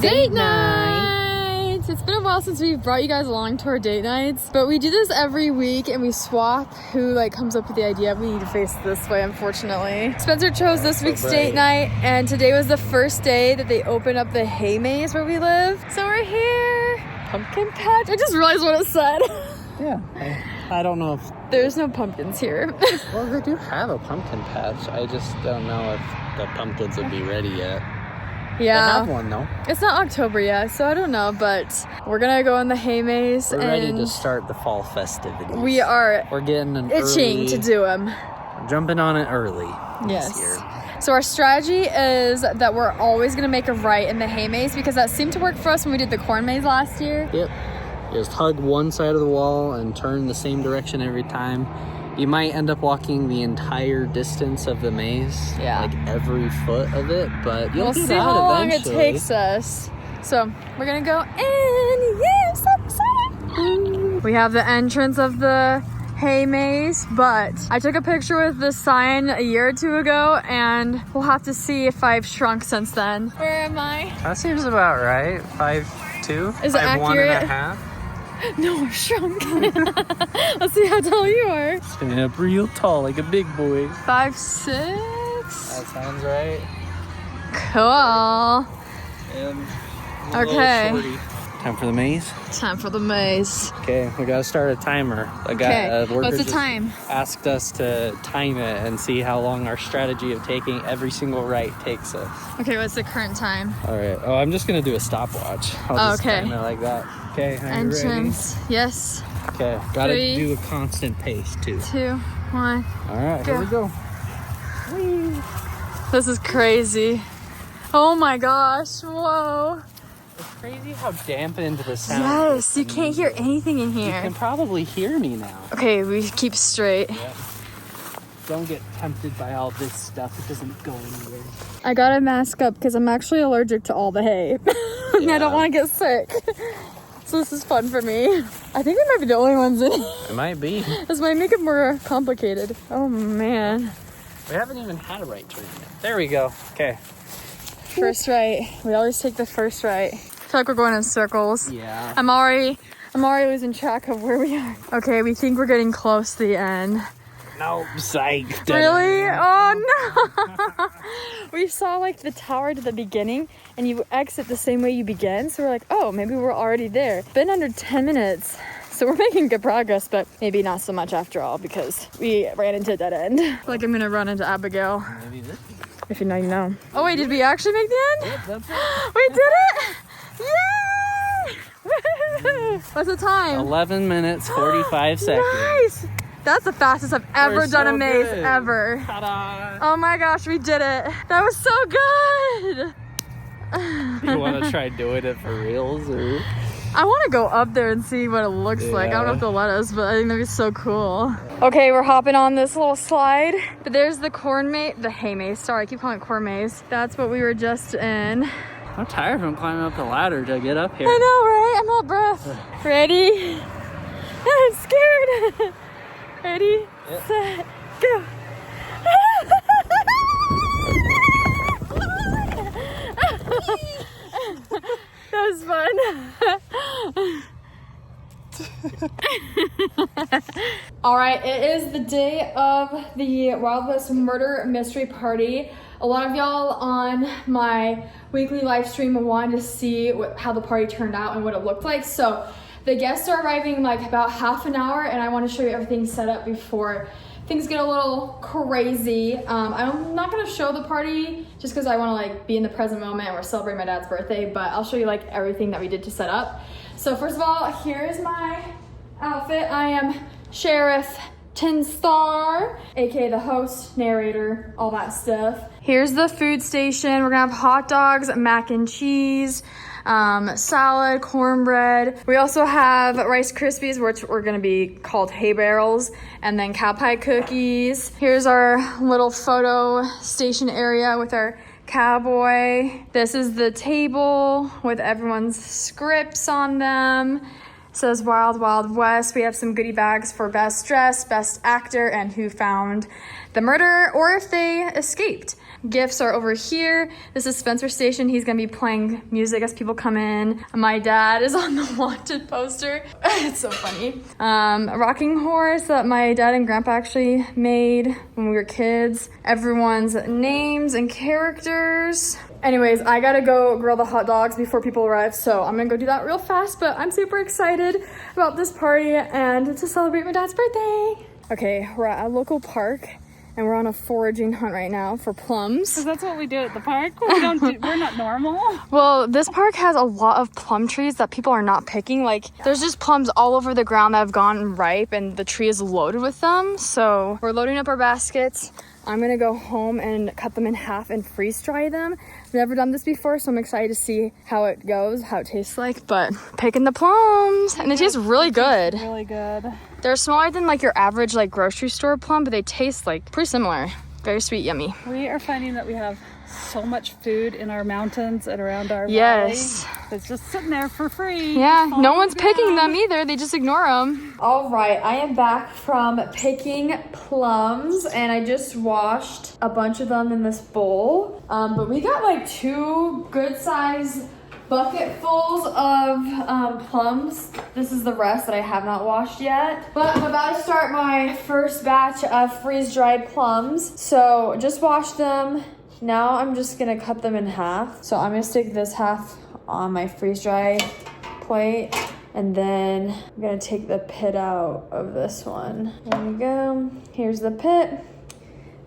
Date night! It's been a while since we brought you guys along to our date nights, but we do this every week and we swap who comes up with the idea. We need to face it this way, unfortunately. Spencer chose this week's date night, and today was the first day that they opened up the hay maze where we live. So we're here. Pumpkin patch. I just realized what it said. Yeah. I don't know if... There's no pumpkins here. Well, they do have a pumpkin patch. I just don't know if the pumpkins would be ready yet. Yeah. They have one, though. It's not October yet, so I don't know, but we're gonna go in the hay maze. We're ready to start the fall festivities. We are. We're getting an itching to do them. Jumping on it early Yes. this year. So our strategy is that we're always gonna make a right in the hay maze because that seemed to work for us when we did the corn maze last year. Yep. Just hug one side of the wall and turn the same direction every time. You might end up walking the entire distance of the maze, like every foot of it, but you'll see how long it takes us. So we're gonna go in. Yeah, I'm so excited. We have the entrance of the hay maze, but I took a picture with the sign a year or two ago, and we'll have to see if I've shrunk since then. Where am I? That seems about right. 5'2". Is it accurate? 1.5. No, I've shrunk. Let's see how tall you are. Standing up real tall like a big boy. 5'6". That sounds right. Cool. And okay. Time for the maze? Time for the maze. Okay, we gotta start a timer. What's the time? Asked us to time it and see how long our strategy of taking every single right takes us. Okay, what's the current time? All right. Oh, I'm just gonna do a stopwatch. I'll just time it like that. Okay, are you ready? Yes. Okay, gotta 3, do a constant pace too. 2, 1. All right, go. Here we go. Whee. This is crazy. Oh my gosh, whoa. It's crazy how dampened the sound is. Yes, you can't hear anything in here. You can probably hear me now. Okay, we keep straight. Yeah. Don't get tempted by all this stuff. It doesn't go anywhere. I gotta mask up because I'm actually allergic to all the hay. And I don't want to get sick. So this is fun for me. I think we might be the only ones in here. It might be. This might make it more complicated. Oh man. We haven't even had a right turn yet. There we go. Okay. First right. We always take the first right. I feel like we're going in circles. Yeah. I'm already losing track of where we are. Okay, we think we're getting close to the end. No, psych. Really? Oh no! We saw the tower to the beginning, and you exit the same way you begin. So we're like, oh, maybe we're already there. Been under 10 minutes. So we're making good progress, but maybe not so much after all because we ran into a dead end. I'm gonna run into Abigail. Maybe this. If you know, you know. Oh wait, did we actually make the end? Yep, that's it. We did it! Yay! Woo! What's the time? 11 minutes, 45 seconds. Nice! That's the fastest I've ever done a maze, good. ever. Ta-da! Oh my gosh, we did it. That was so good. You want to try doing it for reals? Or? I want to go up there and see what it looks like. I don't know if they'll let us, but I think that'd be so cool. Okay, we're hopping on this little slide. But there's the hay maze. Sorry, I keep calling it corn maze. That's what we were just in. I'm tired from climbing up the ladder to get up here. I know, right? I'm out of breath. Ready? I'm scared. Ready, set, go. That was fun. All right, it is the day of the Wild West Murder Mystery Party. A lot of y'all on my weekly live stream wanted to see how the party turned out and what it looked like. So the guests are arriving about half an hour, and I want to show you everything set up before things get a little crazy. I'm not gonna show the party just because I want to be in the present moment. We're celebrating my dad's birthday, but I'll show you everything that we did to set up. So first of all, here is my outfit. I am Sheriff Tin Star, aka the host, narrator, all that stuff. Here's the food station. We're gonna have hot dogs, mac and cheese, salad, cornbread. We also have Rice Krispies, which are gonna be called hay barrels, and then cow pie cookies. Here's our little photo station area with our cowboy. This is the table with everyone's scripts on them. It says Wild Wild West. We have some goodie bags for best dress, best actor, and who found the murderer or if they escaped. Gifts are over here. This is Spencer's station. He's gonna be playing music as people come in. My dad is on the wanted poster. It's so funny. A rocking horse that my dad and grandpa actually made when we were kids. Everyone's names and characters. Anyways, I gotta go grill the hot dogs before people arrive, so I'm gonna go do that real fast, but I'm super excited about this party and to celebrate my dad's birthday. Okay, we're at a local park and we're on a foraging hunt right now for plums. Because that's what we do at the park. We're not normal. Well, this park has a lot of plum trees that people are not picking. Like, there's just plums all over the ground that have gone ripe and the tree is loaded with them. So we're loading up our baskets. I'm gonna go home and cut them in half and freeze dry them. I've never done this before, so I'm excited to see how it goes, how it tastes like. But picking the plums, and it tastes really good. Really good. They're smaller than like your average like grocery store plum, but they taste like pretty similar. Very sweet, yummy. We are finding that we have so much food in our mountains and around our yes valley. It's just sitting there for free. Yeah, no one's picking them either. They just ignore them. All right, I am back from picking plums and I just washed a bunch of them in this bowl. But we got like 2 good sized bucketfuls of plums. This is the rest that I have not washed yet. But I'm about to start my first batch of freeze-dried plums. So just washed them. Now I'm just gonna cut them in half. So I'm gonna stick this half on my freeze-dry plate. And then I'm gonna take the pit out of this one. There we go. Here's the pit.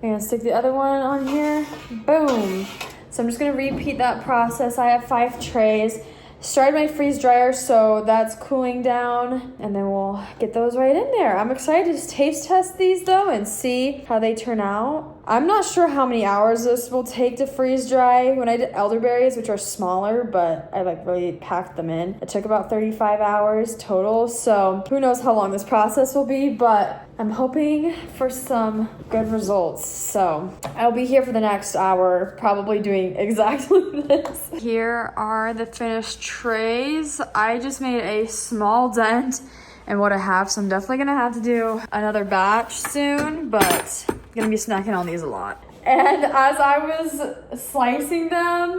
I'm gonna stick the other one on here. Boom. So I'm just gonna repeat that process. I have 5 trays. Started my freeze dryer, so that's cooling down, and then we'll get those right in there. I'm excited to taste test these though and see how they turn out. I'm not sure how many hours this will take to freeze dry. When I did elderberries, which are smaller, but I like really packed them in, it took about 35 hours total. So who knows how long this process will be, but I'm hoping for some good results. So I'll be here for the next hour, probably doing exactly this. Here are the finished trays. I just made a small dent in what I have, so I'm definitely gonna have to do another batch soon, but I'm gonna be snacking on these a lot. And as I was slicing them,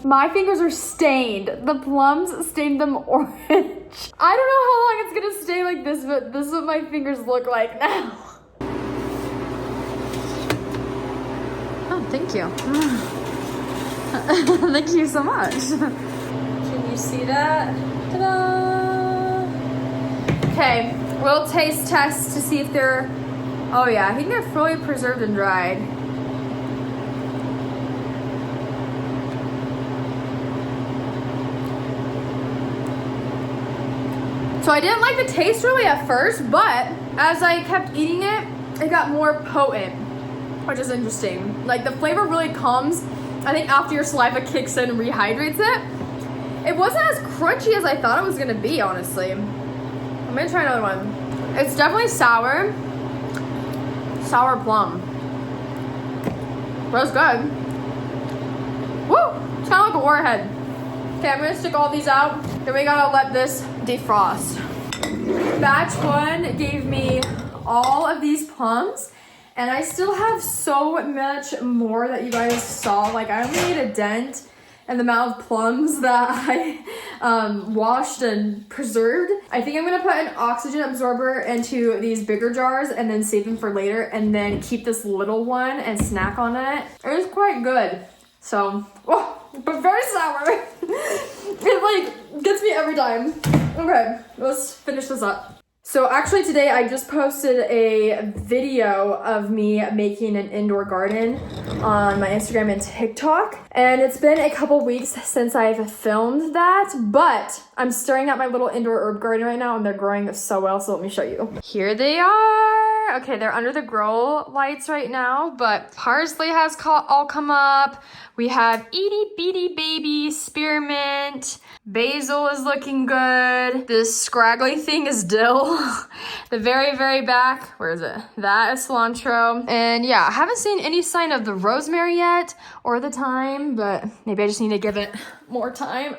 my fingers are stained. The plums stained them orange. I don't know how long it's gonna stay like this, but this is what my fingers look like now. Oh, thank you. Thank you so much. Can you see that? Ta-da! Okay, we'll taste test to see if they're, oh yeah, I think they're fully preserved and dried. So I didn't like the taste really at first, but as I kept eating it, it got more potent, which is interesting. Like the flavor really comes, I think after your saliva kicks in and rehydrates it. It wasn't as crunchy as I thought it was gonna be, honestly. I'm gonna try another one. It's definitely sour. Sour plum. But it's good. Woo! It's kind of like a warhead. Okay, I'm gonna stick all these out. Then we gotta let this defrost. Batch 1 gave me all of these plums, and I still have so much more that you guys saw. Like, I only made a dent in the amount of plums that I washed and preserved. I think I'm gonna put an oxygen absorber into these bigger jars and then save them for later, and then keep this little one and snack on it. It is quite good. So, oh, but very sour. It like gets me every time. Okay, let's finish this up. So actually today I just posted a video of me making an indoor garden on my Instagram and TikTok. And it's been a couple weeks since I've filmed that, but I'm staring at my little indoor herb garden right now and they're growing so well, so let me show you. Here they are. Okay, they're under the grow lights right now, but parsley has all come up. We have itty bitty baby spearmint. Basil is looking good. This scraggly thing is dill. The very, very back, where is it? That is cilantro. And yeah, I haven't seen any sign of the rosemary yet or the thyme, but maybe I just need to give it more time.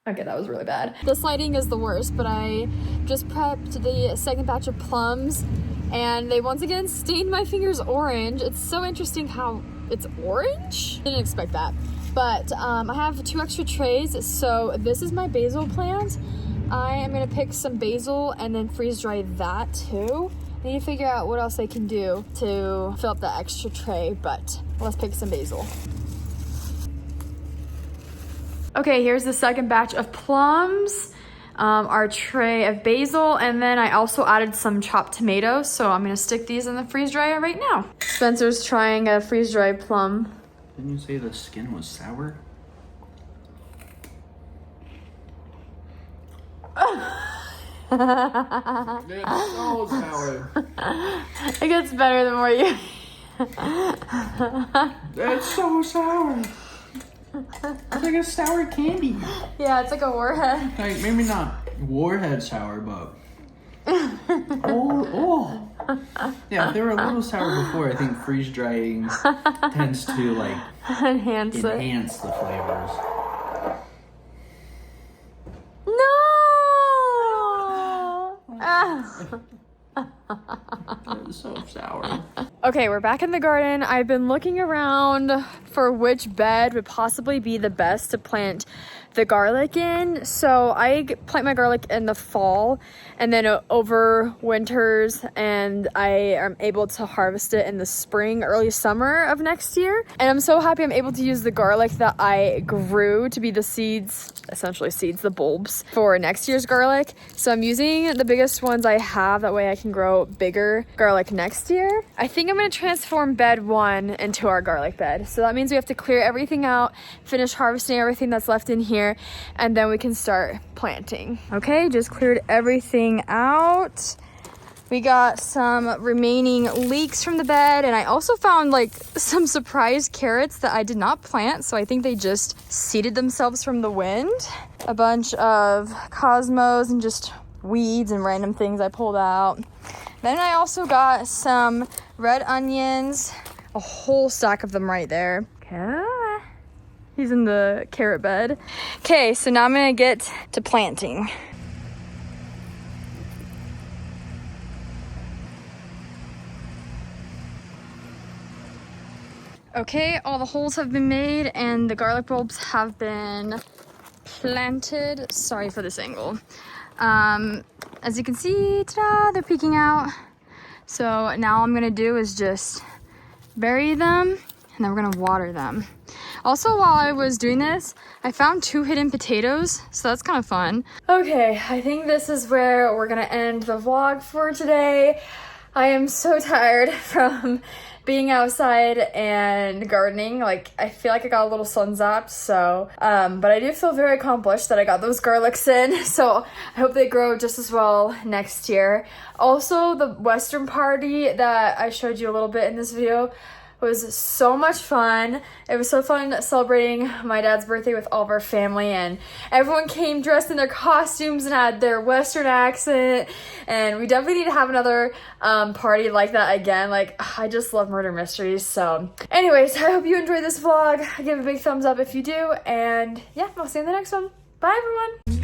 Okay, that was really bad. This lighting is the worst, but I just prepped the second batch of plums and they once again stained my fingers orange. It's so interesting how it's orange. Didn't expect that. But I have 2 extra trays, so this is my basil plant. I am gonna pick some basil and then freeze dry that too. I need to figure out what else I can do to fill up the extra tray, but let's pick some basil. Okay, here's the second batch of plums, our tray of basil, and then I also added some chopped tomatoes, so I'm gonna stick these in the freeze dryer right now. Spencer's trying a freeze dried plum. Didn't you say the skin was sour? It's so sour. It gets better the more you... That's so sour. It's like a sour candy. Yeah, it's like a warhead. Like, maybe not warhead sour, but... oh. Yeah, they were a little sour before. I think freeze drying tends to, like, enhance the flavors. It's so sour. Okay, we're back in the garden. I've been looking around for which bed would possibly be the best to plant the garlic in. So I plant my garlic in the fall and then over winters, and I am able to harvest it in the spring, early summer of next year. And I'm so happy I'm able to use the garlic that I grew to be the seeds, essentially seeds, the bulbs for next year's garlic. So I'm using the biggest ones I have, that way I can grow bigger garlic next year. I think I'm gonna transform bed 1 into our garlic bed. So that means we have to clear everything out, finish harvesting everything that's left in here, and then we can start planting. Okay, just cleared everything out. We got some remaining leeks from the bed, and I also found like some surprise carrots that I did not plant, so I think they just seeded themselves from the wind. A bunch of cosmos and just weeds and random things I pulled out. Then I also got some red onions, a whole stack of them right there. Okay. He's in the carrot bed. Okay, so now I'm gonna get to planting. Okay, all the holes have been made and the garlic bulbs have been planted. Sorry for this angle. As you can see, ta-da, they're peeking out. So now all I'm gonna do is just bury them, and then we're gonna water them. Also, while I was doing this, I found 2 hidden potatoes, so that's kind of fun. Okay, I think this is where we're gonna end the vlog for today. I am so tired from being outside and gardening. Like, I feel like I got a little sun zapped, so, but I do feel very accomplished that I got those garlics in, so I hope they grow just as well next year. Also, the Western party that I showed you a little bit in this video was so much fun. It was so fun celebrating my dad's birthday with all of our family, and everyone came dressed in their costumes and had their Western accent, and we definitely need to have another party like that again. Like, I just love murder mysteries. So anyways, I hope you enjoyed this vlog. Give a big thumbs up if you do, and yeah, I'll see you in the next one. Bye everyone.